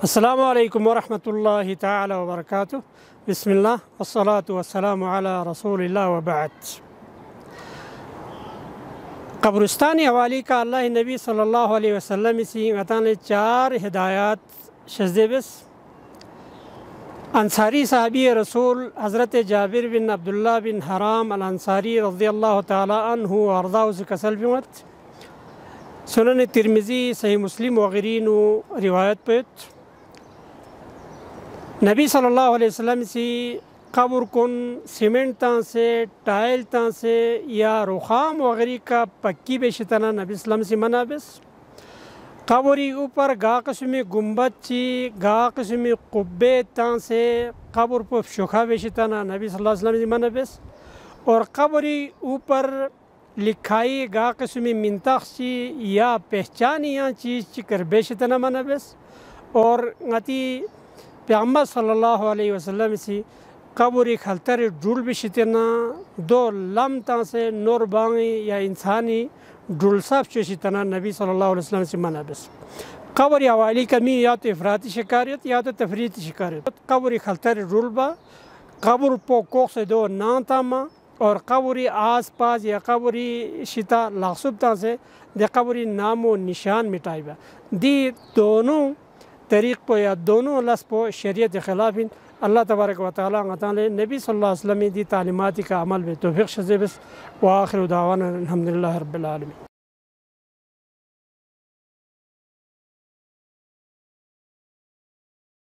السلام علیکم ورحمۃ اللہ تعالی وبرکاتہ۔ بسم اللہ والصلاة والسلام علی رسول اللہ وبعد۔ قبرستانی حوالی کا اللہ نبی صلی اللہ علیہ وسلم سی غتان 4 ہدایات شزدبس انصاری صحابی رسول حضرت جابر بن عبداللہ بن حرام الانصاری رضی اللہ تعالی عنہ وارضاہ سے کسل بیمت سنن ترمذی صحیح مسلم وغیرین روایت پیت نبی صلی اللہ علیہ وسلم سی قبر کن سیمنٹ تان سے ٹائل تان سے یا رخام وغیرہ کا پکی بیشتنا نبی صلی اللہ علیہ وسلم سی منابس قبری اوپر گا قسم گنبد چی گا قسم قبے تان سے قبر پر شکھا بیشتنا نبی صلی اللہ علیہ وسلم سی منابس اور قبری اوپر لکھائی گا قسم منتخ چی یا پہچانیاں چیز چی کر بیشتنا منابس اور غتی پیغمبر صلی اللہ علیہ وسلم سی قبری خلطر ڈھول بشتنا دو لمتاں سے نور بانگی یا انسانی ڈھول صاف چوشتنا نبی صلی اللہ علیہ وسلم سی منابس قبری حوالی کمی یا تو افراطی شکاریت یا تو تفریطی شکاریت قبری خلطر ڈھول با قبر پو کوخ سے دو نانتاما اور قبری آس پاس یا قبری شتا لاغصبتاں سے دے قبری نام و نشان مٹائی با دی دونوں طریق پو یا دونوں لس پو شریعت خلاف اللہ تبارک و تعالی غتالے نبی صلی اللہ علیہ وسلم دی تعلیماتی کا عمل بے توفیق شزبس وآخر دعوانا الحمدللہ رب العالمین۔